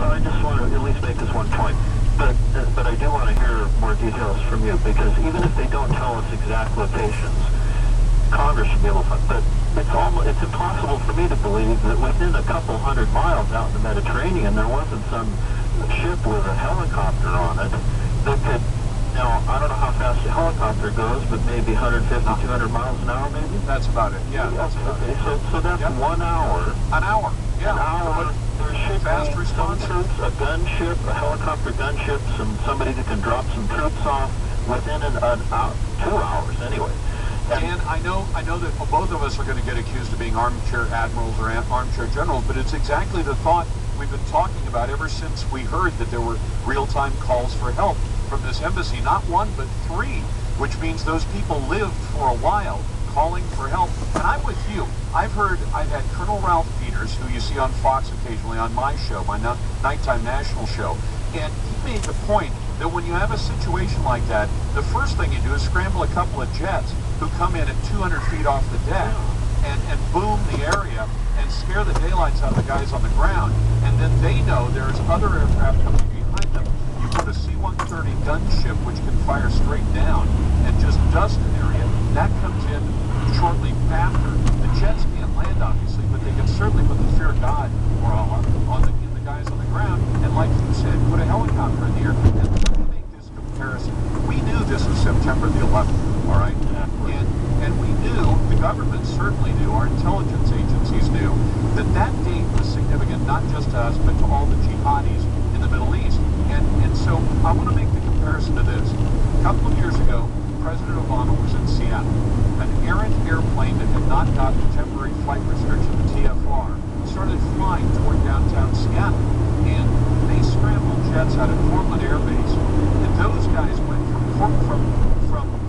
Well, I just want to at least make this one point. But I do want to hear more details from you, because even if they don't tell us exact locations, Congress should be able to find. But it's impossible for me to believe that within a couple 100 miles out in the Mediterranean, there wasn't some ship with a helicopter on it that could. Now, I don't know how fast a helicopter goes, but maybe 150, 200 miles an hour, maybe? That's about it, yeah. That's about okay, it. So that's 1 hour. An hour, yeah. An hour. There should fast be response some troops, a gunship, a helicopter gunship, somebody that can drop some troops off within an hour, 2 hours anyway. And I know that both of us are going to get accused of being armchair admirals or armchair generals, but it's exactly the thought we've been talking about ever since we heard that there were real-time calls for help from this embassy. Not one, but 3, which means those people lived for a while calling for help. And I'm with you. I've had Colonel Ralph Peters, who you see on Fox occasionally on my show, my nighttime national show, and he made the point that when you have a situation like that, the first thing you do is scramble a couple of jets who come in at 200 feet off the deck and boom the area and scare the daylights out of the guys on the ground, and then they know there's other aircraft coming behind them. You put a C-130 gunship which can fire straight down and just dust an area. That comes in shortly after. The jets can't land, obviously, but they can certainly put the fear of God on the guys on the ground, and like you said, put a helicopter in the air. And let me make this comparison. We knew this was September the 11th, all right? And we knew, the government certainly knew, our intelligence agencies knew, that that date was significant, not just to us, but to all the jihadis in the Middle East. And so I want to make the comparison to this. A couple of years ago, President Obama was in Seattle. An errant airplane that had not gotten temporary flight restriction, the TFR, started flying toward downtown Seattle, and they scrambled jets out of Portland Air Base, and those guys went from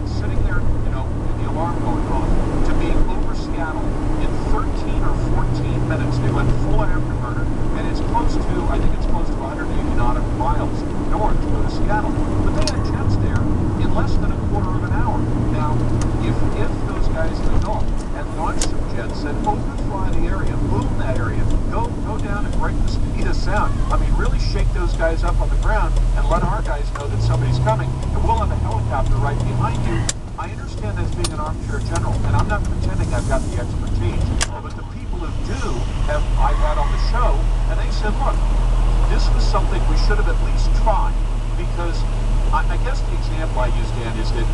sitting there, and the alarm going off, to being over Seattle in 13 or 14 minutes. They went full afterburner, and I think it's close to 180 nautical miles north to go to Seattle. But they had jets there in less than a quarter of an hour. Now, if those guys developed and launched some jets that overfly the area, boom that area, go down and break the speed of sound. I mean, really shake those guys up on the ground and let our guys know that somebody's coming. And we'll have a helicopter right behind you. I understand as being an armchair general, and I'm not pretending I've got the expertise, but the people who do I've had on the show, and they said, look, this was something we should have at least tried, because I guess the example I use, Dan, is that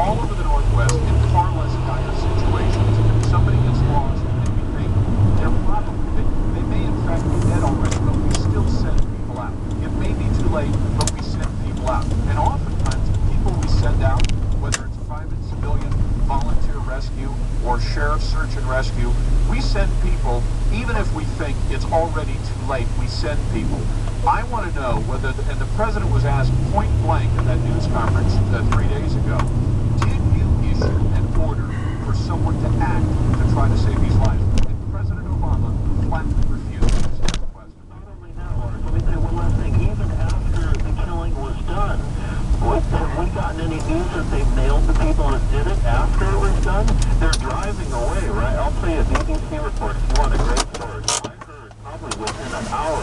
all over the Northwest, in far less dire situations, somebody gets lost, and we think they may in fact be dead already, but we still send people out. It may be too late, but we send people out. And oftentimes, the people we send out, whether it's private, civilian, volunteer rescue, or sheriff search and rescue, we send people, even if we think it's already too late, we send people. I want to know whether, and the president was asked point blank at that news conference 3 days ago, did you issue an order for someone to act to try to save these lives? And President Obama flatly refused to answer that question. Not only that, Lars, let me say one last thing. Even after the killing was done, have we gotten any news that they nailed the people that did it after it was done? They're driving away, right? I'll tell you a BBC report if you want a great story. I heard probably within an hour.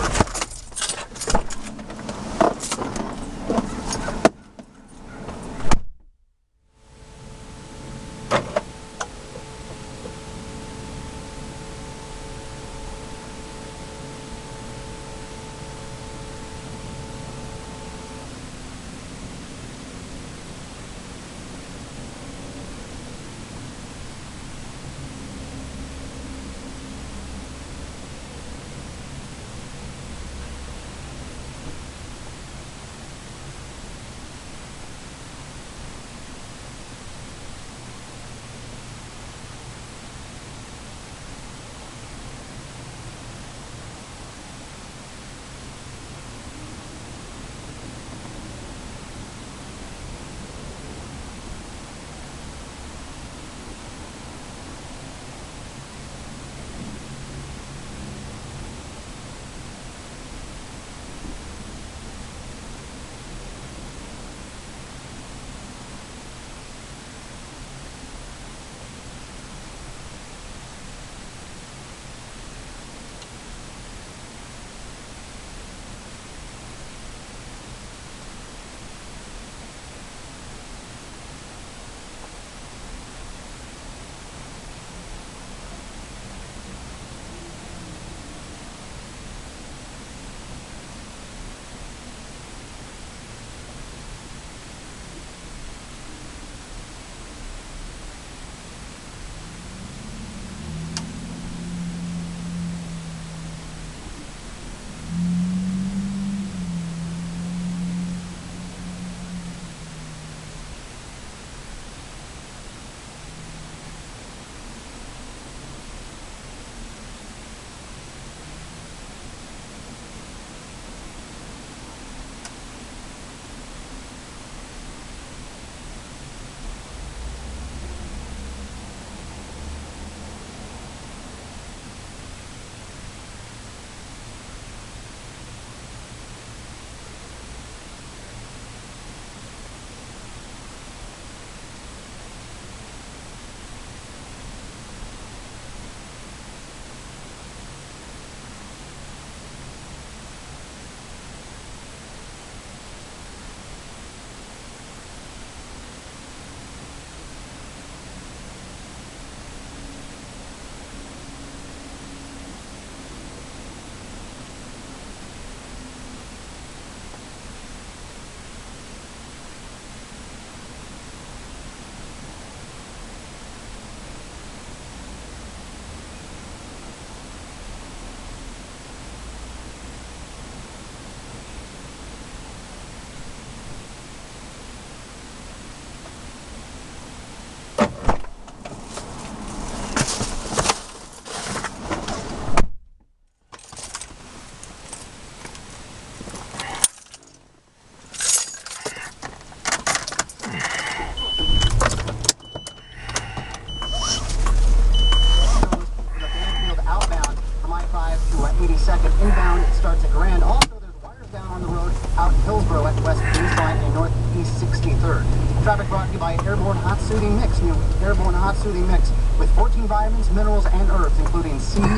22nd inbound. It starts at Grand. Also, there's wires down on the road out in Hillsborough at West Baseline and Northeast 63rd. Traffic brought to you by Airborne Hot Soothing Mix. New Airborne Hot Soothing Mix with 14 vitamins, minerals, and herbs, including C, A, E,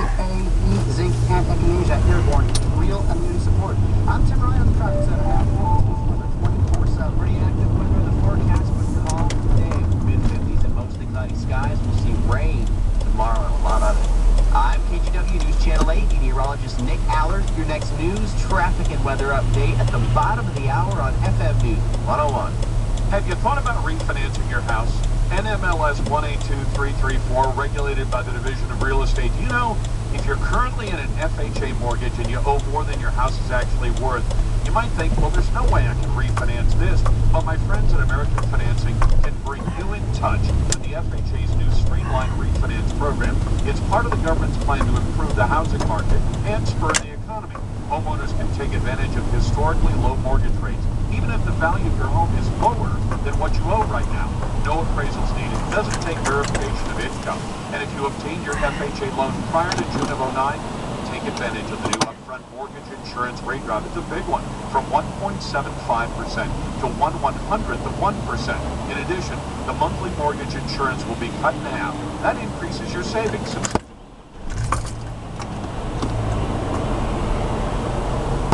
zinc, and echinacea. Airborne, real immune support. I'm Tim Ryan on the Traffic Center. Now, weather 24/7. Pretty active weather in the forecast, but calm today. Mid-50s and mostly cloudy skies. We'll see rain tomorrow and a lot of it. I'm KGW News Channel 8 meteorologist Nick Allard. Your next news, traffic, and weather update at the bottom of the hour on FM News 101. Have you thought about refinancing your house? NMLS 182334, regulated by the Division of Real Estate. You know, if you're currently in an FHA mortgage and you owe more than your house is actually worth, you might think, well, there's no way I can refinance this. But my friends at American Financing can bring you in touch with the FHA's new streamlined refinance program. It's part of the government's plan to improve the housing market and spur the economy. Homeowners can take advantage of historically low mortgage rates, even if the value of your home is lower than what you owe right now. No appraisals needed. It doesn't take verification of income. And if you obtained your FHA loan prior to June of 09, take advantage of the new upfront mortgage insurance rate drop. It's a big one, from 1.75% to 1/100th of 1%. In addition, the monthly mortgage insurance will be cut in half. That increases your savings.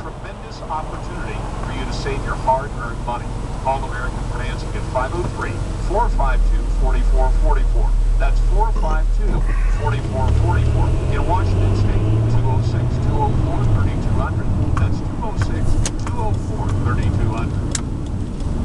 Tremendous opportunity for you to save your hard-earned money. Call American Financing at 503-452-4444. That's 452-4444. In Washington State, 206-204-3200. That's 206-204-3200.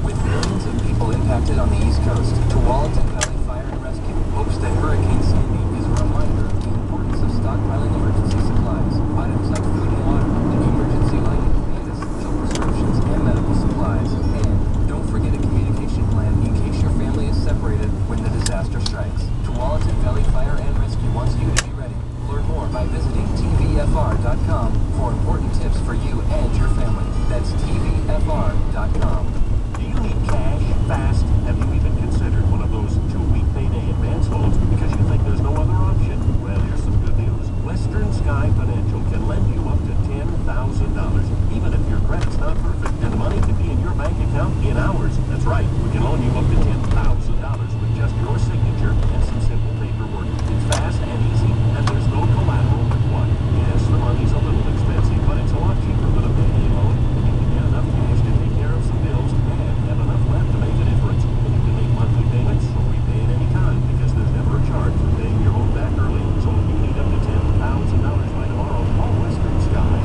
With millions of people impacted on the East Coast, Tualatin Valley Fire and Rescue hopes that Hurricane Sandy is a reminder of the importance of stockpiling emergency supplies. Items like food and water, emergency lighting, and essential prescriptions and medical supplies. And don't forget a communication plan in case your family is separated when the disaster strikes. Tualatin Valley Fire and Rescue wants you to be ready. Learn more by visiting tvfr.com for important tips for you and your family. That's tvfr.com. Do you need cash fast? Have you even considered one of those 2-week payday advance loans because you think there's no other option? Well, here's some good news. Western Sky Financial can lend you up to $10,000, even if your credit's not perfect, and the money can be in your bank account in hours. That's right, we can loan you up to $10,000 with just your signature and some simple paperwork. It's fast and easy, and there's no collateral required. Yes, the money's a little expensive, but it's a lot cheaper than a payday loan, and you can get enough cash to take care of some bills and have enough left to make a difference. And you can make monthly payments or repay at any time because there's never a charge for paying your home back early. So if you need up to $10,000 by tomorrow, call Western Sky at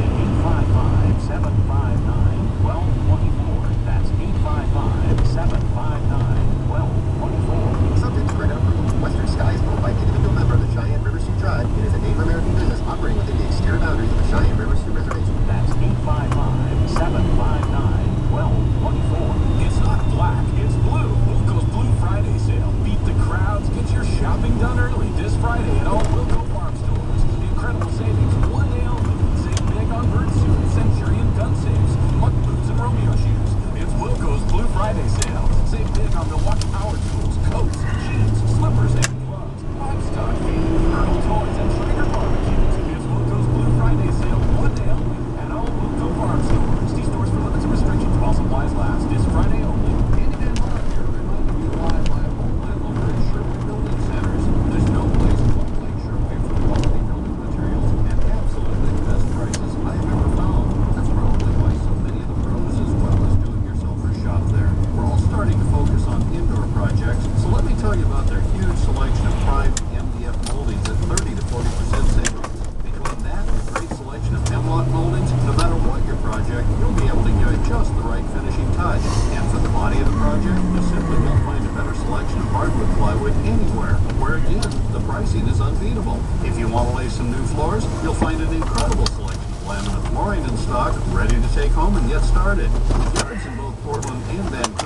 855-759-1224. That's 855-759-1224. Subject to credit approval. Western Sky is owned by an individual member of the Cheyenne River Sioux Tribe. It is a Native American business operating within the exterior boundaries of the Cheyenne River Sioux Reservation. That's 855-759-1224. It's not black, it's blue. Wilco's Blue Friday sale. Beat the crowds, get your shopping done early this Friday at all Wilco Farm stores. Incredible savings, one day only. Save big on bird suits, Centurion gun safes, muck boots, and Romeo shoes. It's Wilco's Blue Friday sale. Save big on Milwaukee power tools, coats, jeans, slippers, and gloves. Livestock feed, Colonel toys, and Traeger barbecues. It's Wilco's Blue Friday sale, one day only at all Wilco Farm stores. See stores for limits and restrictions while supplies last. This Friday only. Andy Van Mark here, reminding you why my homeland over at Sherway Building Centers. There's no place quite like Sherway for quality building materials and absolutely the best prices I've ever found. That's probably why so many of the pros as well as do-it-yourselfers shop there. We're all starting to focus on indoor projects, so let me tell you about their huge selection of prime MDF moldings at 30 to 40% savings. Between that and a great selection of Hemlock moldings, no matter what your project, you'll be able to give it just the right finishing touch. And for the body of the project, you simply won't find a better selection of hardwood plywood anywhere, where again, the pricing is unbeatable. If you want to lay some new floors, you'll find an incredible selection of laminate flooring in stock, ready to take home and get started. Yards in both Portland and Vancouver